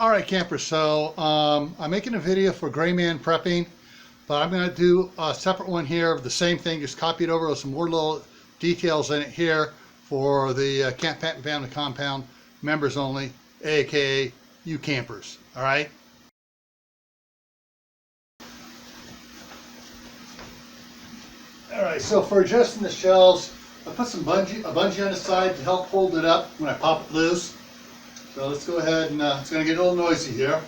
All right, campers, so I'm making a video for Gray Man prepping, but I'm going to do a separate one here of the same thing, just copy it over with some more little details in it here for the Camp Pat and Family Compound members only, aka you campers. All right. All right, so for adjusting the shelves, I put some a bungee on the side to help hold it up when I pop it loose. So let's go ahead and it's going to get a little noisy here.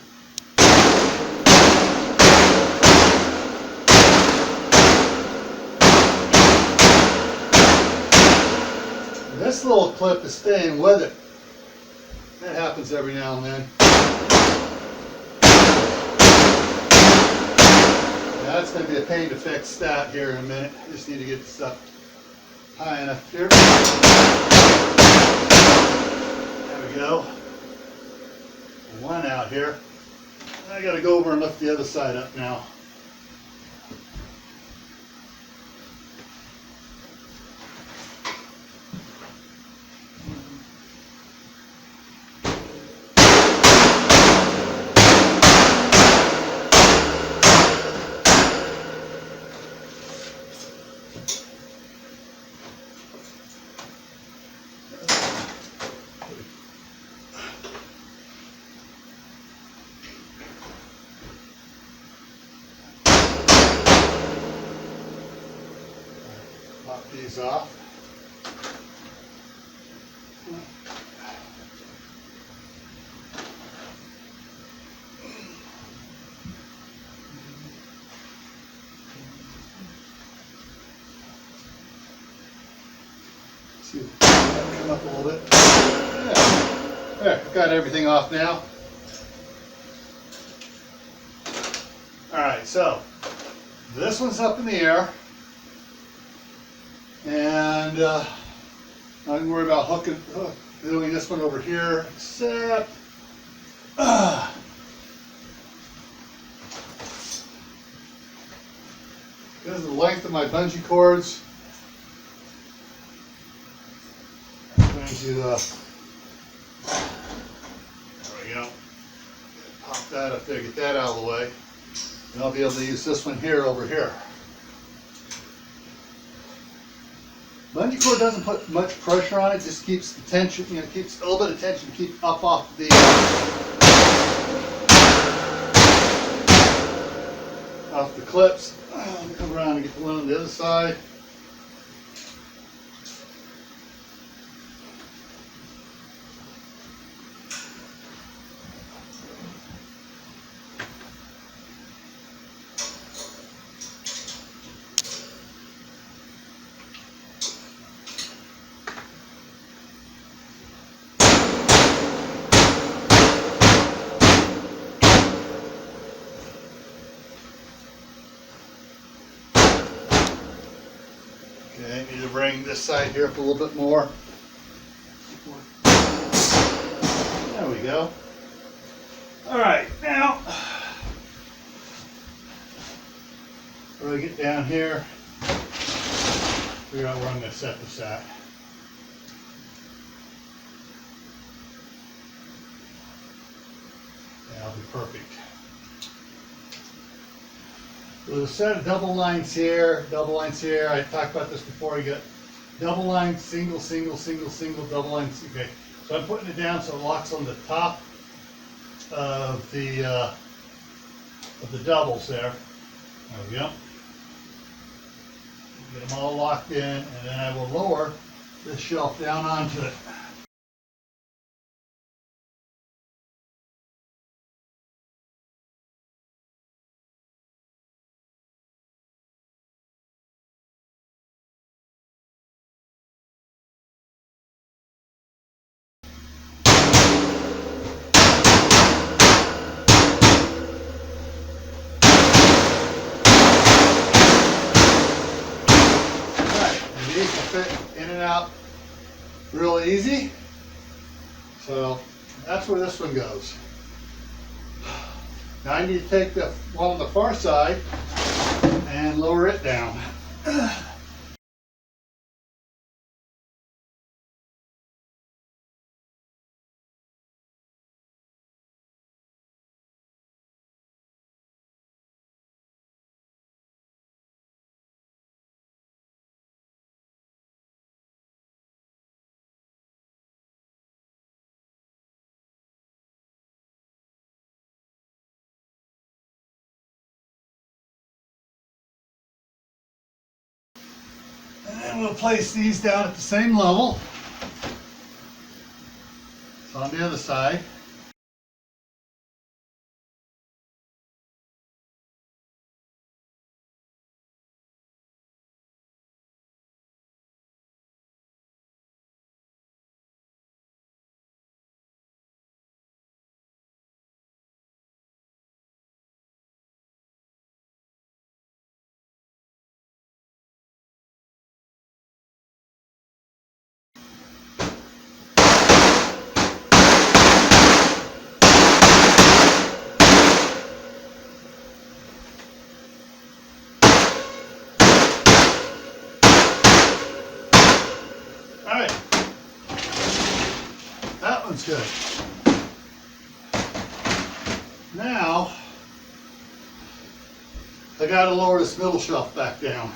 This little clip is staying with it. That happens every now and then. Now that's going to be a pain to fix that here in a minute. I just need to get this up high enough here. There we go. One out here. I got to go over and lift the other side up now. Pop these off. See if that come up a little bit. Yeah. There, got everything off now. Alright, so this one's up in the air. And I don't worry about doing this one over here, except because of the length of my bungee cords, I'm going to there we go, pop that up there, get that out of the way, and I'll be able to use this one here over here. Bungee cord doesn't put much pressure on it, just keeps the tension, keeps a little bit of tension to keep up off the clips. Let me come around and get the one on the other side. Okay, I need to bring this side here up a little bit more. There we go. All right, now, when I get down here, figure out where I'm going to set this at. That'll be perfect. There's a set of double lines here, I talked about this before. You got double line, single, single, single, single, double line. Okay, so I'm putting it down so it locks on the top of the doubles there. There we go. Get them all locked in, and then I will lower this shelf down onto it. These will fit in and out real easy. So that's where this one goes. Now I need to take the one on the far side and lower it down. And we'll place these down at the same level. So on the other side. All right, that one's good. Now, I got to lower this middle shelf back down.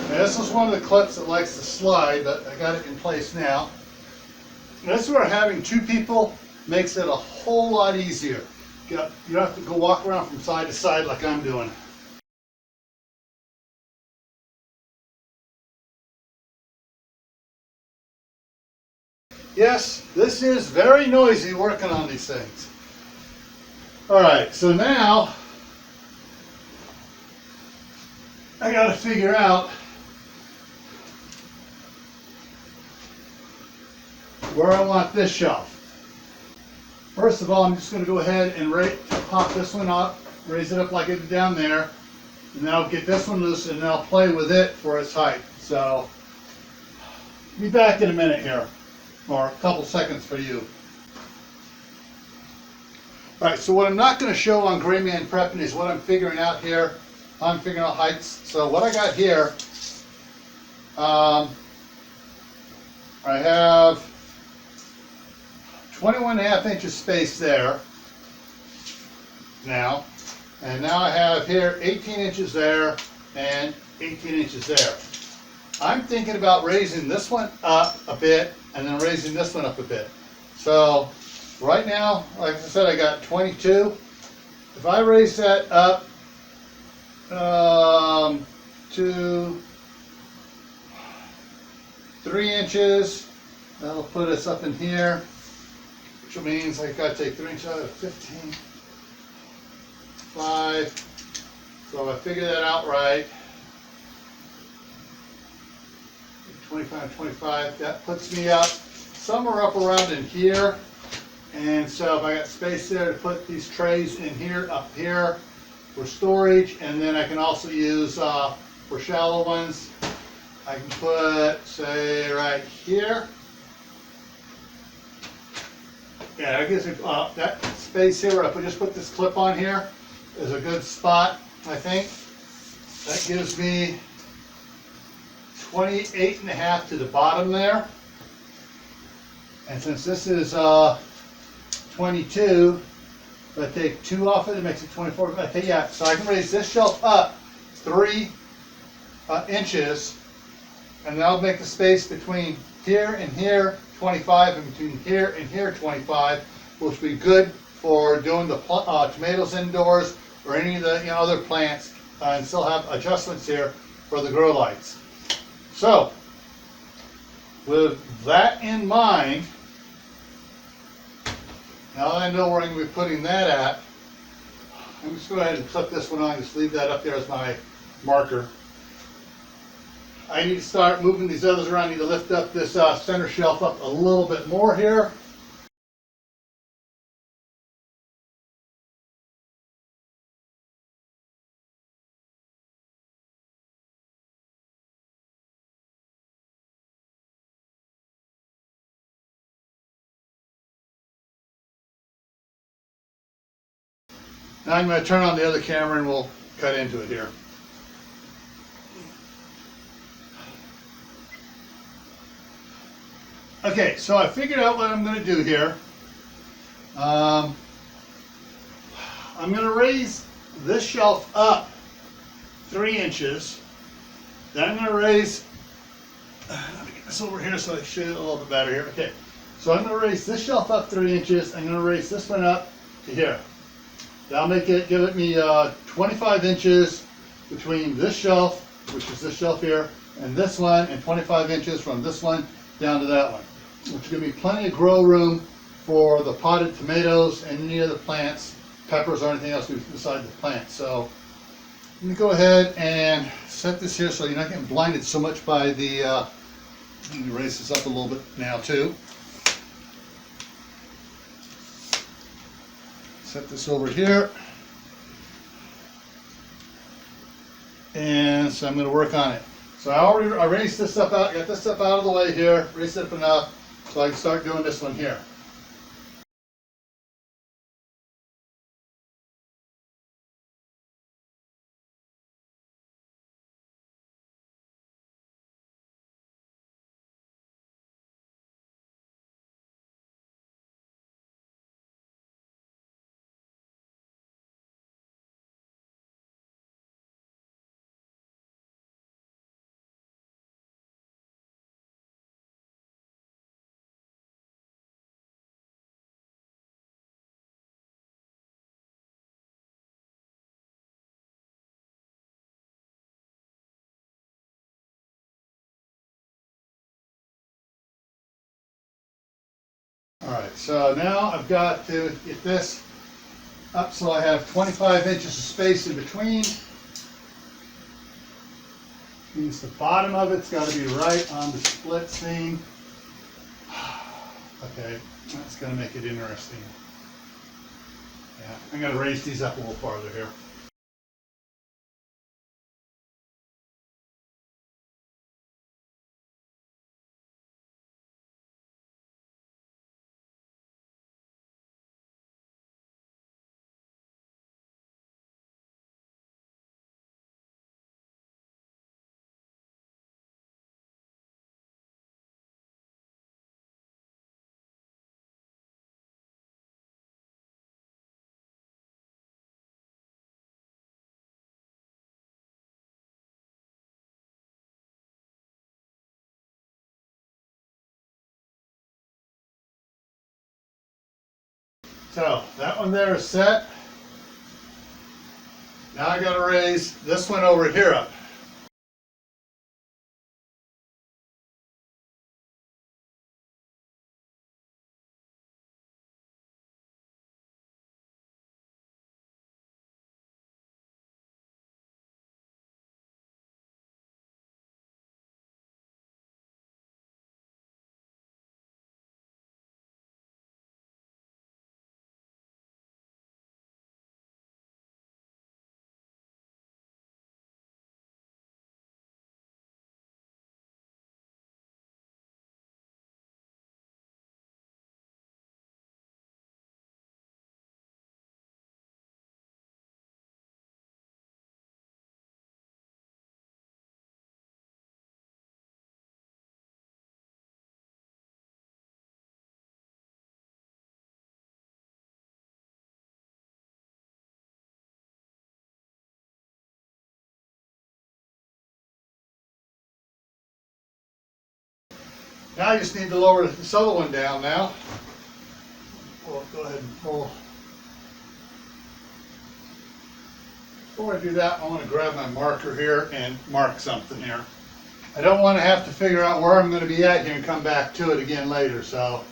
Now, this is one of the clips that likes to slide, but I got it in place now. This is where having two people makes it a whole lot easier. You don't have to go walk around from side to side like I'm doing. Yes, this is very noisy working on these things. All right, so now I got to figure out where I want this shelf. First of all, I'm just going to go ahead and pop this one up, raise it up like it did down there, and then I'll get this one loose and then I'll play with it for its height. So, be back in a minute here, or a couple seconds for you. All right, so what I'm not going to show on Gray Man Prepping is what I'm figuring out here. I'm figuring out heights. So what I got here, I have 21.5 inches space there now, and now I have here 18 inches there and 18 inches there. I'm thinking about raising this one up a bit and then raising this one up a bit. So right now, like I said, I got 22. If I raise that up to 3 inches, that'll put us up in here, which means I gotta take 3 inches out of 15, 5. So if I figure that out right, 25, 25, that puts me up somewhere up around in here. And so if I got space there to put these trays in here, up here for storage, and then I can also use for shallow ones, I can put, say, right here. Yeah, I guess that space here where I just put this clip on here is a good spot, I think. That gives me 28.5 to the bottom there. And since this is 22, if I take 2 off it, it makes it 24. Okay, yeah, so I can raise this shelf up 3 inches, and that'll make the space between here and here 25, and between here and here 25, which will be good for doing the tomatoes indoors or any of the other plants, and still have adjustments here for the grow lights. So, with that in mind, now that I know where I'm going to be putting that at, I'm just going to go ahead and clip this one on, just leave that up there as my marker. I need to start moving these others around. I need to lift up this center shelf up a little bit more here. Now I'm going to turn on the other camera and we'll cut into it here. Okay, so I figured out what I'm going to do here. I'm going to raise this shelf up 3 inches. Then I'm going to raise, let me get this over here so I can show you a little bit better here. Okay, so I'm going to raise this shelf up 3 inches. I'm going to raise this one up to here. That'll give it me 25 inches between this shelf, which is this shelf here, and this one, and 25 inches from this one down to that one, which will give me plenty of grow room for the potted tomatoes and any other plants, peppers or anything else we decide to plant. So let me go ahead and set this here so you're not getting blinded so much by the, let me raise this up a little bit now too. Set this over here. And so I'm going to work on it. So I raised this stuff out, got this stuff out of the way here, raised it up enough so I can start doing this one here. Alright, so now I've got to get this up so I have 25 inches of space in between. Means the bottom of it's got to be right on the split seam. Okay, that's going to make it interesting. Yeah, I'm going to raise these up a little farther here. So that one there is set. Now I got to raise this one over here up. Now I just need to lower this other one down now. Well, go ahead and pull. Before I do that, I want to grab my marker here and mark something here. I don't want to have to figure out where I'm going to be at here and come back to it again later, so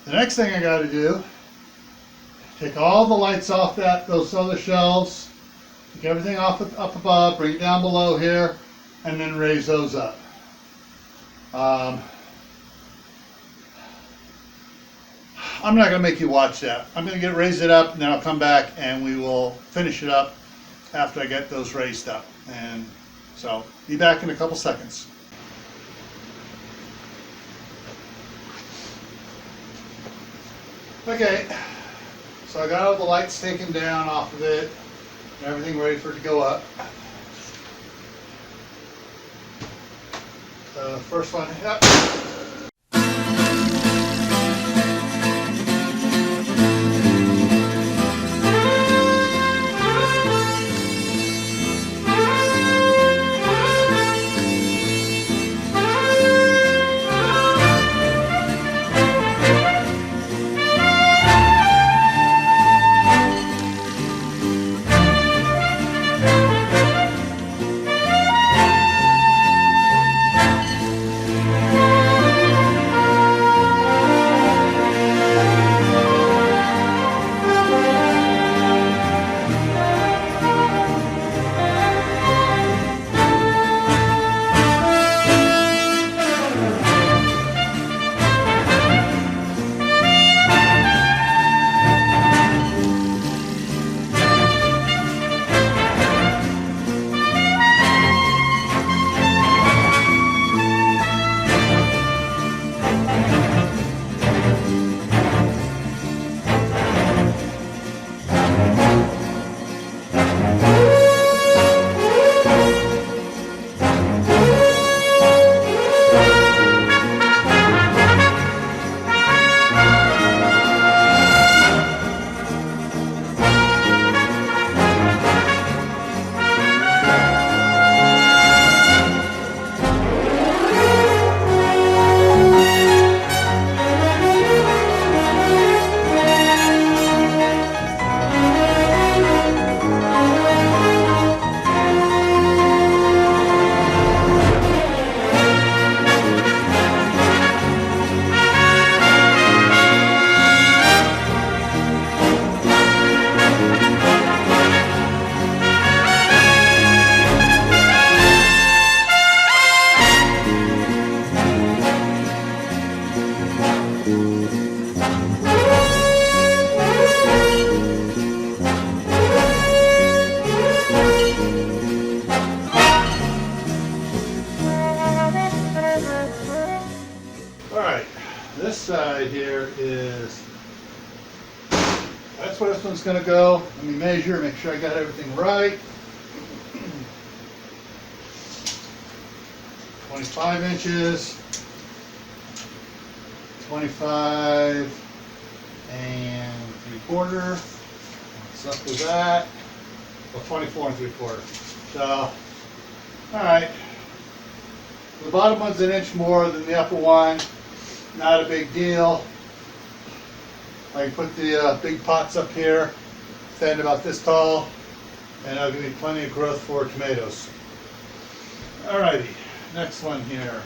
The next thing I got to do, take all the lights off those other shelves, take everything off up above, bring it down below here, and then raise those up. I'm not going to make you watch that. I'm going to raise it up, and then I'll come back and we will finish it up after I get those raised up. And so, be back in a couple seconds. Okay, so I got all the lights taken down off of it, and everything ready for it to go up. First one, yep. This side here is, that's where this one's going to go. Let me measure, make sure I got everything right. 25 inches, 25 and 3/4. What's up with that? Well, 24 and 3/4. So, all right. The bottom one's an inch more than the upper one. Not a big deal. I can put the big pots up here, stand about this tall, and that'll give me plenty of growth for tomatoes. Alrighty, next one here.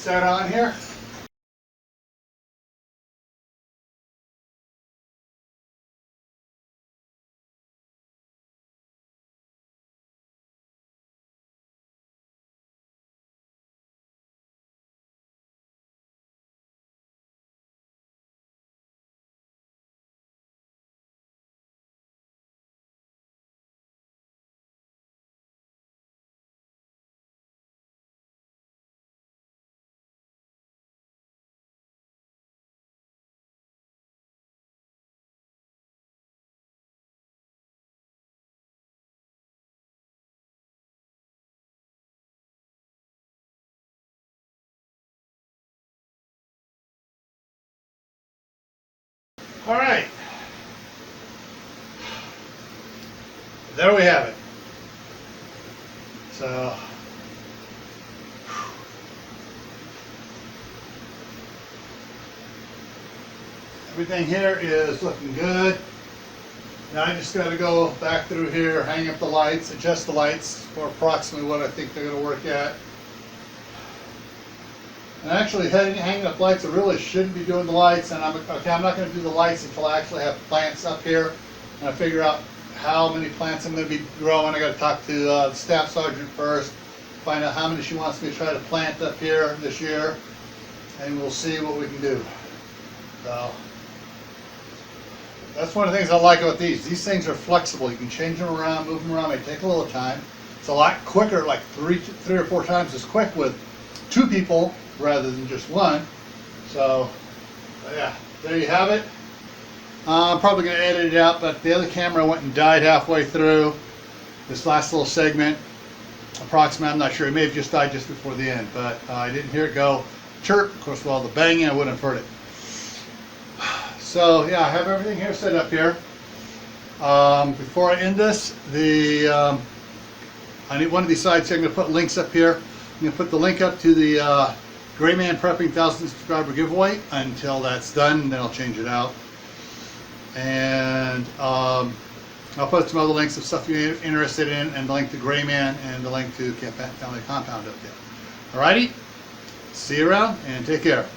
that on here. All right. There we have it. So, everything here is looking good. Now I just got to go back through here, hang up the lights, adjust the lights for approximately what I think they're going to work at. And actually, hanging up lights, I really shouldn't be doing the lights. And I'm not going to do the lights until I actually have plants up here, and I figure out how many plants I'm going to be growing. I got to talk to the staff sergeant first, find out how many she wants me to try to plant up here this year, and we'll see what we can do. So that's one of the things I like about these. These things are flexible. You can change them around, move them around. It may take a little time. It's a lot quicker, like three or four times as quick with two people rather than just one. So yeah, there you have it. I'm probably going to edit it out, but the other camera went and died halfway through this last little segment. Approximately, I'm not sure. It may have just died just before the end, but I didn't hear it go chirp. Of course, while the banging, I wouldn't have heard it. So yeah, I have everything here set up here. Before I end this, I need one of these sides here. I'm going to put links up here. I'm going to put the link up to the Gray Man Prepping 1,000 subscriber giveaway until that's done, and then I'll change it out. And I'll put some other links of stuff you're interested in, and the link to Gray Man and the link to Family Compound up there. Alrighty, see you around and take care.